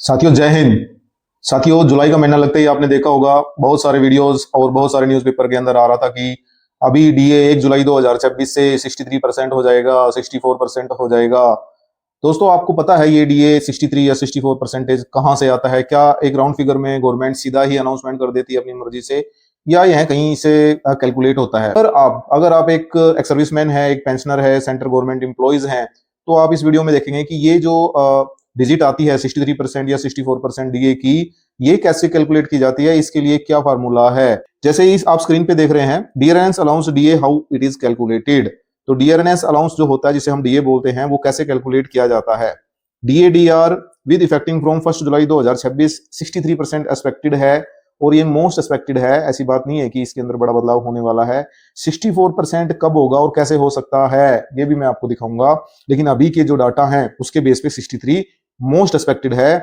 साथियों जय हिंद। साथियों जुलाई का महीना लगते ही आपने देखा होगा बहुत सारे वीडियोस और बहुत सारे न्यूज़पेपर के अंदर आ रहा था कि अभी डीए 1 जुलाई 2026 से 63% हो जाएगा, 64% हो जाएगा। दोस्तों आपको पता है ये डीए 63 या 64% कहाँ से आता है? क्या एक राउंड फिगर में गवर्नमेंट सीधा ही अनाउंसमेंट कर देती है अपनी मर्जी से, या यह कहीं से कैलकुलेट होता है? अगर आप एक एक्स सर्विसमैन है, एक पेंशनर है, सेंट्रल गवर्नमेंट एम्प्लॉइज हैं, तो आप इस वीडियो में देखेंगे कि ये जो डिजिट आती है 63% या 64% डीए की, ये कैसे कैलकुलेट की जाती है, इसके लिए क्या फार्मूला है? जैसे ही आप स्क्रीन पे देख रहे हैं dearness allowance DA, how it is calculated. तो डियरनेस अलाउंस जो होता है, जिसे हम डीए बोलते हैं, वो कैसे कैलकुलेट किया जाता है? DA D R with effecting from 1 जुलाई 2026 63% एक्सपेक्टेड है, और ये मोस्ट एक्सपेक्टेड है। ऐसी बात नहीं है कि इसके अंदर बड़ा बदलाव होने वाला है। 64% कब होगा और कैसे हो सकता है, ये भी मैं आपको दिखाऊंगा। लेकिन अभी के जो डाटा है उसके बेस पे 63 मोस्ट एक्सपेक्टेड है।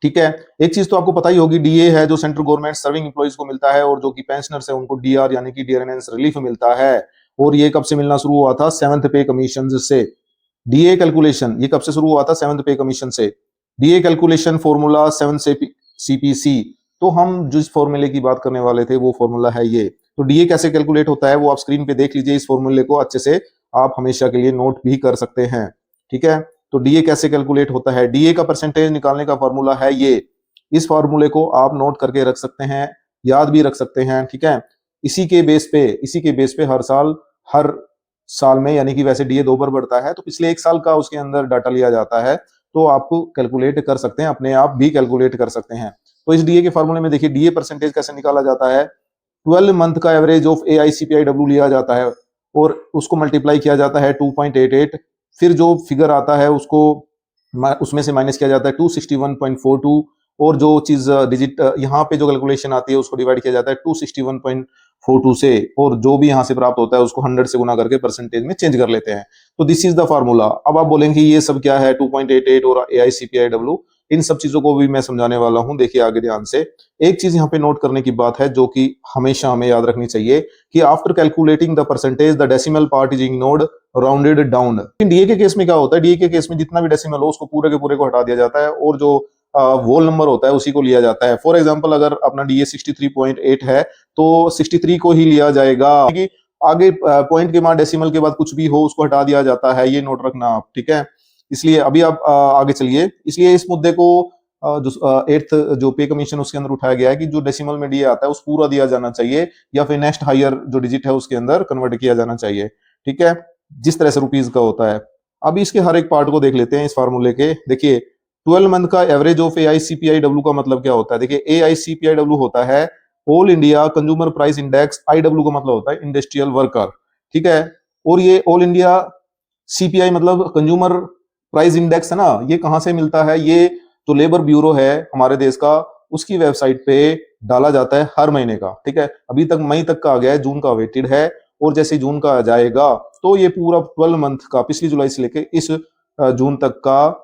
ठीक है, एक चीज तो आपको पता ही होगी, डीए है जो सेंट्रल गवर्नमेंट सर्विंग एम्प्लॉइज को मिलता है, और जो कि पेंशनर्स है उनको डीआर यानी कि डियरनेस रिलीफ मिलता है। और ये कब से मिलना शुरू हुआ था? 7th पे कमीशन से। डीए कैलकुलेशन ये कब से शुरू हुआ था? 7th पे कमीशन से। डीए कैलकुलेशन फॉर्मूला 7 से सीपीसी। तो हम जिस फॉर्मूले की बात करने वाले थे वो फॉर्मूला है ये। तो डीए कैसे कैलकुलेट होता है वो आप स्क्रीन पे देख लीजिए। इस फॉर्मूले को अच्छे से आप हमेशा के लिए नोट भी कर सकते हैं। ठीक है, तो डीए कैसे कैलकुलेट होता है? डीए का परसेंटेज निकालने का फॉर्मूला है ये। इस फॉर्मूले को आप नोट करके रख सकते हैं, याद भी रख सकते हैं। ठीक है, इसी के बेस पे हर साल में, यानी कि वैसे डीए 2 बार बढ़ता है, तो पिछले 1 साल का उसके अंदर डाटा लिया जाता है, तो आप कैलकुलेट कर सकते हैं, अपने आप भी कैलकुलेट कर सकते हैं। तो इस डीए के फॉर्मूले में देखिए डीए परसेंटेज कैसे निकाला जाता है। 12 मंथ का एवरेज ऑफ AICPIW लिया जाता है और उसको मल्टीप्लाई किया जाता है 2.88। फिर जो फिगर आता है उसको उसमें से माइनस किया जाता है 261.42, और जो चीज डिजिट यहाँ पे जो कैलकुलेशन आती है उसको डिवाइड किया जाता है 261.42 से, और जो भी यहाँ से प्राप्त होता है उसको 100 से गुना करके परसेंटेज में चेंज कर लेते हैं। तो दिस इज द फार्मूला। अब आप बोलेंगे ये सब क्या है, 2.88 और AICPIW, इन सब चीजों को भी मैं समझाने वाला हूं। देखिए आगे ध्यान से। एक चीज यहाँ पे नोट करने की बात है जो कि हमेशा हमें याद रखनी चाहिए कि after calculating the percentage the decimal part is ignored rounded down. DA के केस में क्या होता है? डीए के केस में जितना भी डेसिमल हो उसको पूरे के पूरे को हटा दिया जाता है, और जो वोल नंबर होता है उसी को लिया जाता है। फॉर एग्जाम्पल अगर अपना डीए 63.8 है तो 63 को ही लिया जाएगा। आगे पॉइंट के बाद डेसिमल के बाद कुछ भी हो उसको हटा दिया जाता है, ये नोट रखना आप। ठीक है, इसलिए अभी आप आगे चलिए। इसलिए इस मुद्दे को जो 8th जो पे कमीशन उसके अंदर उठाया गया है कि जो डेसिमल में डीए आता है उस पूरा दिया जाना चाहिए, या फिर नेक्स्ट हायर जो डिजिट है उसके अंदर कन्वर्ट किया जाना चाहिए। ठीक है, जिस तरह से रुपीज का होता है। अभी इसके हर एक पार्ट को देख लेते हैं इस फार्मूले के। देखिए 12 मंथ का एवरेज ऑफ AICPIW का मतलब क्या होता है? देखिए AICPIW होता है all India consumer price index. IW का मतलब होता है इंडस्ट्रियल वर्कर। ठीक है, और ये ऑल इंडिया CPI मतलब कंज्यूमर प्राइस इंडेक्स है ना, ये कहां से मिलता है? ये तो लेबर ब्यूरो है हमारे देश का, उसकी वेबसाइट पे डाला जाता है हर महीने का। ठीक है, अभी तक मई तक का आ गया है, जून का वेटेड है, और जैसे जून का आ जाएगा तो ये पूरा 12 मंथ का पिछली जुलाई से लेके इस जून तक का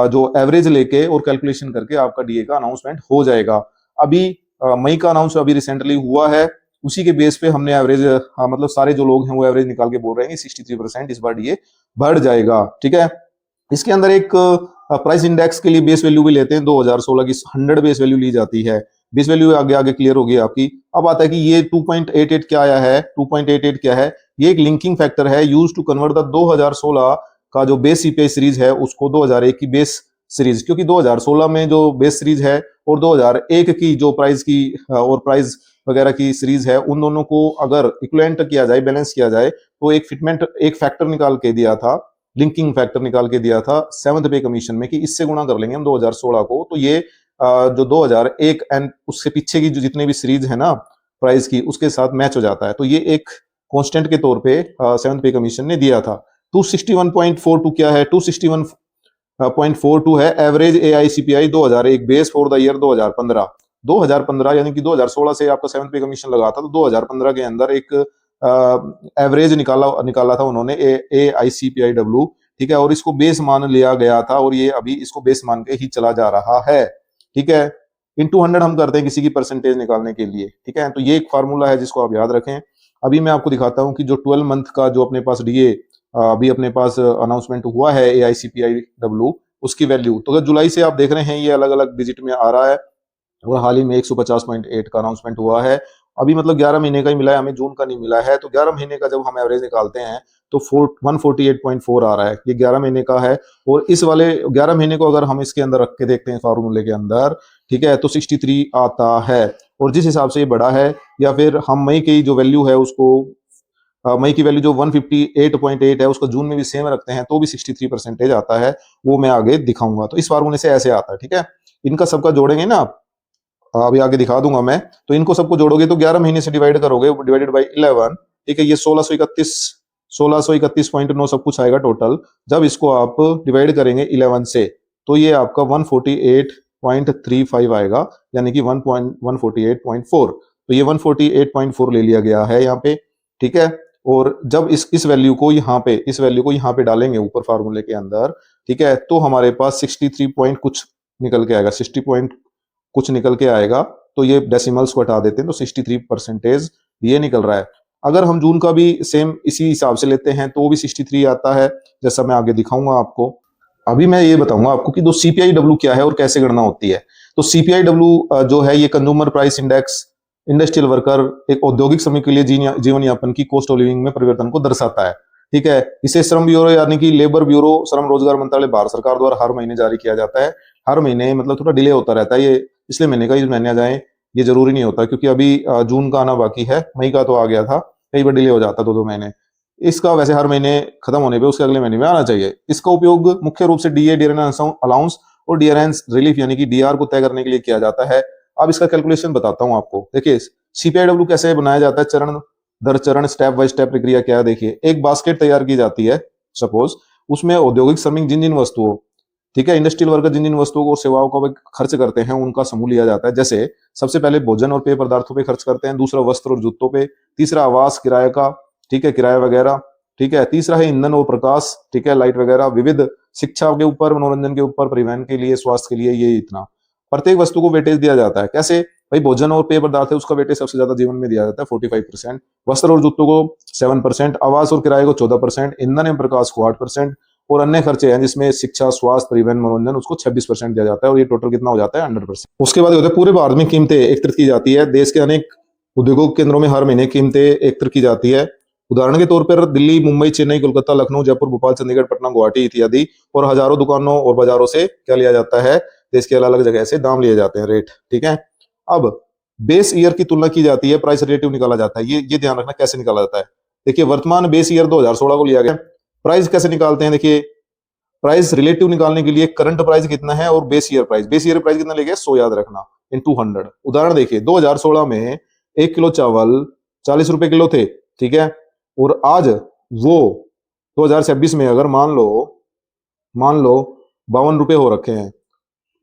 जो एवरेज लेके और कैलकुलेशन करके आपका डीए का अनाउंसमेंट हो जाएगा। अभी मई का अनाउंस अभी रिसेंटली हुआ है, उसी के बेस पे हमने एवरेज मतलब सारे जो लोग हैं वो एवरेज निकाल के बोल रहे हैं कि 63% इस बार डीए बढ़ जाएगा। ठीक है, इसके अंदर एक प्राइस इंडेक्स के लिए बेस वैल्यू भी लेते हैं 2016 की 100 बेस वैल्यू ली जाती है। बेस वैल्यू आगे आगे क्लियर होगी आपकी। अब आता है कि ये 2.88 क्या आया है? 2.88 क्या है? ये एक लिंकिंग फैक्टर है यूज टू कन्वर्ट द 2016 का जो बेस सीपीआई सीरीज है उसको 2001 की बेस सीरीज, क्योंकि 2016 में जो बेस सीरीज है और 2001 की जो प्राइस की और प्राइस वगैरह की सीरीज है, उन दोनों को अगर इक्विवेलेंट किया जाए, बैलेंस किया जाए, तो एक फिटमेंट एक फैक्टर निकाल के दिया था, लिंकिंग फैक्टर निकाल के दिया था 7th पे कमीशन में, कि इससे गुणा कर लेंगे हम 2016 को, तो ये जो 2001 एंड उससे पीछे की जो जितने भी सीरीज है ना प्राइस की, उसके साथ मैच हो जाता है। तो ये एक कांस्टेंट के तौर पे 7th पे कमीशन ने दिया था। 261.42 क्या है? 261.42 है average AICPI 2001 base for the year 2015। 2015 यानी कि 2016 से आपका 7th पे कमीशन लगा था, तो 2015 के अंदर एक एवरेज निकाला था उन्होंने AICPIW। ठीक है, और इसको बेस मान लिया गया था, और ये अभी इसको बेस मान के ही चला जा रहा है। ठीक है, इंटू 100 हम करते हैं किसी की परसेंटेज निकालने के लिए। ठीक है, तो ये एक फार्मूला है जिसको आप याद रखें। अभी मैं आपको दिखाता हूं कि जो 12 मंथ का जो अपने पास डीए अभी अपने पास अनाउंसमेंट हुआ है AICPIW, उसकी वैल्यू। तो अगर जुलाई से आप देख रहे हैं ये अलग अलग डिजिट में आ रहा है और हाल ही में 150.8 का अनाउंसमेंट हुआ है। अभी मतलब 11 महीने का ही मिला है, हमें जून का नहीं मिला है। तो 11 महीने का जब हम एवरेज निकालते हैं तो 148.4 आ रहा है, ये 11 महीने का है। और इस वाले 11 महीने को अगर हम इसके अंदर रख के देखते हैं फार्मूले के अंदर, ठीक है, तो 63 आता है। और जिस हिसाब से ये बढ़ा है, या फिर हम मई की जो वैल्यू है उसको, मई की वैल्यू जो 158.8 है उसको जून में भी सेम रखते हैं तो भी 63% आता है। वो मैं आगे दिखाऊंगा। तो इस फार्मूले से ऐसे आता है, ठीक है। इनका सबका जोड़ेंगे ना, अभी आगे दिखा दूंगा मैं। तो इनको सबको जोड़ोगे तो 11 महीने से डिवाइड करोगे, डिवाइडेड बाई 11, ठीक है, ये 1631.9 सब कुछ आएगा टोटल। जब इसको आप डिवाइड करेंगे 11 से तो ये आपका 148.35 आएगा, यानी कि 148.4। तो ये 148.4 ले लिया गया है यहाँ पे, ठीक है। और जब इस वैल्यू को यहाँ पे, इस वैल्यू को यहाँ पे डालेंगे ऊपर फार्मूले के अंदर, ठीक है, तो हमारे पास 63 पॉइंट कुछ निकल के आएगा, 60 पॉइंट कुछ निकल के आएगा। तो ये डेसिमल्स को हटा देते हैं तो 63% ये निकल रहा है। अगर हम जून का भी सेम इसी हिसाब से लेते हैं तो वो भी 63 आता है, जैसा मैं आगे दिखाऊंगा आपको। अभी मैं ये बताऊंगा आपको कि दो सीपीआईडब्ल्यू क्या है और कैसे गणना होती है। तो सीपीआईडब्ल्यू जो है ये consumer price index, industrial worker, एक औद्योगिक श्रमिक के लिए जीवन यापन की कॉस्ट ऑफ लिविंग में परिवर्तन को दर्शाता है, ठीक है। इसे श्रम ब्यूरो यानी कि लेबर ब्यूरो, श्रम रोजगार मंत्रालय भारत सरकार द्वारा हर महीने जारी किया जाता है। हर महीने मतलब थोड़ा डिले होता रहता है ये, इसलिए महीने का इस महीने आ जाए ये जरूरी नहीं होता, क्योंकि अभी जून का आना बाकी है, मई का तो आ गया था, कई बार डिले हो जाता 2-2 महीने। इसका वैसे हर महीने खत्म होने पे उसके अगले महीने में आना चाहिए। इसका उपयोग मुख्य रूप से डीए, डियरेंस अलाउंस और डियरेंस रिलीफ यानी कि डीआर को तय करने के लिए किया जाता है। अब इसका कैलकुलेशन बताता हूं आपको। देखिए सीपीआईडब्ल्यू कैसे बनाया जाता है, चरण दर चरण, स्टेप बाय स्टेप प्रक्रिया क्या है। देखिए एक बास्केट तैयार की जाती है, सपोज उसमें औद्योगिक श्रमिक जिन जिन वस्तुओं, ठीक है, इंडस्ट्रियल वर्कर जिन जिन वस्तुओं और सेवाओं का खर्च करते हैं उनका समूह लिया जाता है। जैसे सबसे पहले भोजन और पेय पदार्थों पे खर्च करते हैं, दूसरा वस्त्र और जूतों पे, तीसरा आवास किराए का, ठीक है, किराया वगैरह, ठीक है, तीसरा है ईंधन और प्रकाश, ठीक है, लाइट वगैरह, विविध शिक्षा के ऊपर, मनोरंजन के ऊपर, परिवहन के लिए, स्वास्थ्य के लिए, ये इतना। प्रत्येक वस्तु को वेटेज दिया जाता है। कैसे भाई, भोजन और पेय पदार्थ है उसका वेटेज सबसे ज्यादा जीवन में दिया जाता है 45%, वस्त्र और जूतों को 7%, आवास और किराए को 14%, ईंधन एवं प्रकाश को 8%, और अन्य खर्चे हैं जिसमें शिक्षा, स्वास्थ्य, परिवहन, मनोरंजन, उसको 26% दिया जाता है। और ये टोटल कितना हो जाता है 100%। उसके बाद होता है पूरे भारत में कीमतें एकत्रित की जाती है। देश के अनेक उद्योगों केंद्रों में हर महीने कीमतें एकत्रित की जाती है। उदाहरण के तौर पर दिल्ली, मुंबई, चेन्नई, कोलकाता, लखनऊ, जयपुर, भोपाल, चंडीगढ़, पटना, गुवाहाटी इत्यादि और हजारों दुकानों और बाजारों से क्या लिया जाता है, देश के अलग अलग जगह से दाम लिए जाते हैं, रेट, ठीक है। अब बेस ईयर की तुलना की जाती है, प्राइस रिलेटिव निकाला जाता है। ये ध्यान रखना कैसे निकाला जाता है। देखिए वर्तमान बेस ईयर 2016 को लिया गया। प्राइस कैसे निकालते हैं, देखिए प्राइस रिलेटिव निकालने के लिए करंट प्राइस कितना है और बेस ईयर प्राइस कितना लेंगे 100 याद रखना, इन 200। उदाहरण देखिए 2016 में 1 किलो चावल 40 रुपए किलो थे, ठीक है, और आज वो 2026 में अगर मान लो 52 रुपए हो रखे हैं,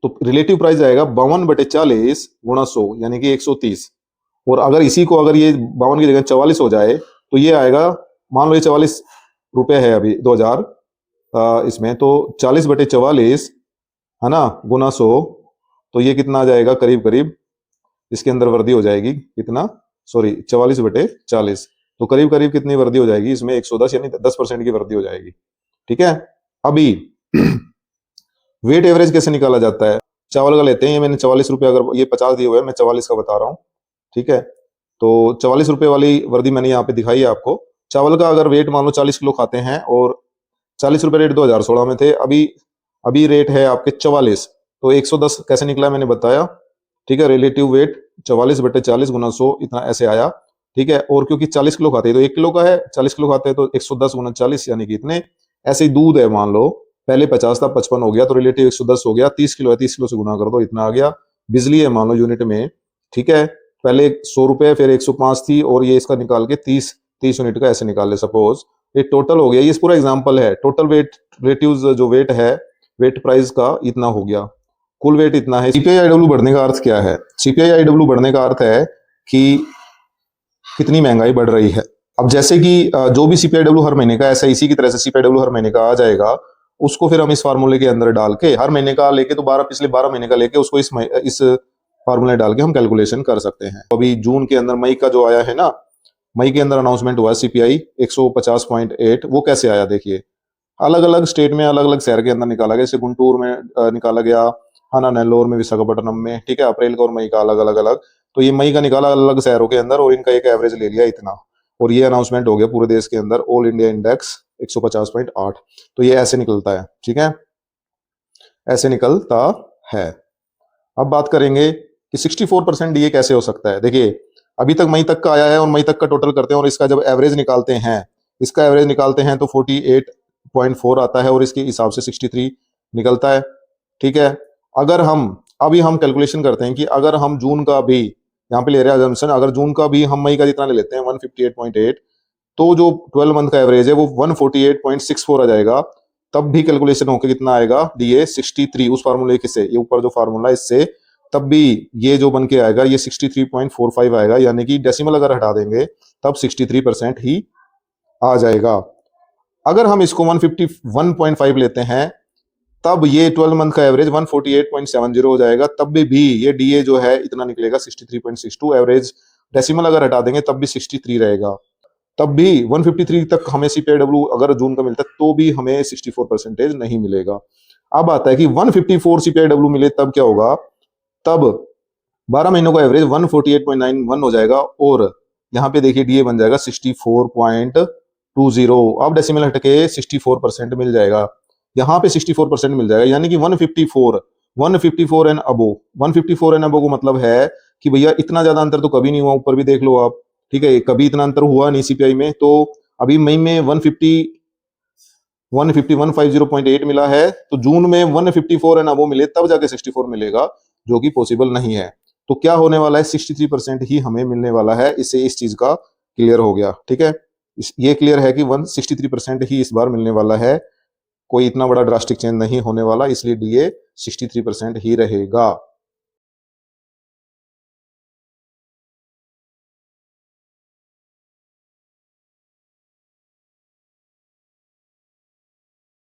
तो रिलेटिव प्राइस आएगा 52/40 गुणा 100 यानी कि 130। और अगर इसी को अगर ये 52 की जगह 44 हो जाए तो ये आएगा, मान लो ये 44 रुपए है अभी 2000 इसमें, तो 40/44 है ना गुना 100, तो ये कितना आ जाएगा, करीब करीब इसके अंदर वृद्धि हो जाएगी कितना, सॉरी 44/40, तो करीब करीब कितनी वृद्धि हो जाएगी इसमें 110 यानी 10% की वृद्धि हो जाएगी, ठीक है। अभी वेट एवरेज कैसे निकाला जाता है, चावल का लेते हैं, ये मैंने 44 रुपए, अगर ये 50 दिए हुए हैं, मैं 44 का बता रहा हूँ, ठीक है। तो 44 रुपए वाली वृद्धि मैंने यहाँ पे दिखाई है आपको। चावल का अगर वेट मान लो 40 किलो खाते हैं और 40 रुपए रेट 2016 में थे, अभी रेट है आपके 44, तो 110 कैसे निकला मैंने बताया, ठीक है। रिलेटिव वेट 44/40 गुना 100 इतना ऐसे आया, ठीक है। और क्योंकि 40 किलो खाते हैं तो 1 किलो का है, 40 किलो खाते हैं तो 110 गुना 40 यानी कि इतने। ऐसे ही दूध है, मान लो पहले 50 था 55 हो गया, तो रिलेटिव 110 हो गया, 30 किलो है 30 किलो से गुना कर दो इतना आ गया। बिजली है मान लो यूनिट में, ठीक है, पहले 100 रुपए फिर 105 थी, और ये इसका निकाल के 30 यूनिट का ऐसे निकाल ले सपोज, ये टोटल हो गया। ये पूरा एग्जांपल है, टोटल वेट रिलेटिव जो वेट है, वेट प्राइस का इतना हो गया, कुल वेट इतना है। सीपीआईडब्ल्यू बढ़ने का अर्थ क्या है, सीपीआईडब्ल्यू बढ़ने का अर्थ है कि कितनी महंगाई बढ़ रही है। अब जैसे कि जो भी सीपीआईडब्ल्यू हर महीने का, ऐसा इसी की तरह से सीपीआईडब्ल्यू हर महीने का आ जाएगा, उसको फिर हम इस फार्मूले के अंदर डाल के, हर महीने का लेके तो पिछले 12 महीने का लेके उसको इस फार्मूले डाल के हम कैलकुलेशन कर सकते हैं। अभी जून के अंदर मई का जो आया है ना, मई के अंदर अनाउंसमेंट हुआ सीपीआई 150.8, वो कैसे आया देखिए। अलग अलग स्टेट में अलग अलग शहर के अंदर निकाला गया, जैसे गुंटूर में निकाला गया, हाना नेल्लोर में, विशाखापट्टनम में, ठीक है, अप्रैल का और मई का अलग अलग अलग। तो ये मई का निकाला अलग अलग शहरों के अंदर और इनका एक एवरेज ले लिया इतना, और ये अनाउंसमेंट हो गया पूरे देश के अंदर ऑल इंडिया इंडेक्स 150.8। तो ये ऐसे निकलता है, ठीक है, ऐसे निकलता है। अब बात करेंगे कि 64% डीए कैसे हो सकता है। देखिए अभी तक मई तक का आया है और मई तक का टोटल करते हैं और इसका जब एवरेज निकालते हैं, इसका एवरेज निकालते हैं तो 48.4 आता है और इसके हिसाब से 63 निकलता है, ठीक है। अगर हम अभी हम कैलकुलेशन करते हैं कि अगर हम जून का भी यहाँ पे ले रहे हैं assumption, अगर जून का भी हम मई का जितना ले लेते हैं 158.8, तो जो 12 मंथ का एवरेज है वो 148.64 आ जाएगा। तब भी कैलकुलेशन होकर कितना आएगा, डीए 63, उस फार्मूले से, ये ऊपर जो फार्मूला है इससे, तब भी ये जो बन के आएगा ये 63.45 आएगा, यानी कि डेसिमल अगर हटा देंगे तब 63% ही आ जाएगा। अगर हम इसको 151.5 लेते हैं तब ये 12 मंथ का एवरेज 148.70 हो जाएगा, तब भी ये डीए जो है इतना निकलेगा 63.62। एवरेज डेसिमल अगर हटा देंगे तब भी 63 रहेगा, तब भी 153 तक हमें सीपीआईडब्ल्यू अगर जून का मिलता है तो भी हमें 64% नहीं मिलेगा। अब आता है कि 154 सीपीआईडब्ल्यू मिले तब क्या होगा, तब 12 महीनों का एवरेज 148.91 हो जाएगा और यहाँ पे देखिए डीए बन जाएगा 64.20। अब डेसिमल हटके 64% मिल जाएगा, यहाँ पे 64% मिल जाएगा, यानी कि 154 एंड अबो, 154 एंड अबो को मतलब है कि भैया इतना ज्यादा अंतर तो कभी नहीं हुआ, ऊपर भी देख लो आप, ठीक है, कभी इतना अंतर हुआ नहीं सीपीआई में। तो अभी मई में 150.8 मिला है, तो जून में 154 एंड अबो मिले तब जाके 64 मिलेगा, जो कि पॉसिबल नहीं है। तो क्या होने वाला है, 63% ही हमें मिलने वाला है। इससे इस चीज का क्लियर हो गया, ठीक है, ये क्लियर है कि 163% ही इस बार मिलने वाला है, कोई इतना बड़ा ड्रास्टिक चेंज नहीं होने वाला, इसलिए डीए 63% ही रहेगा।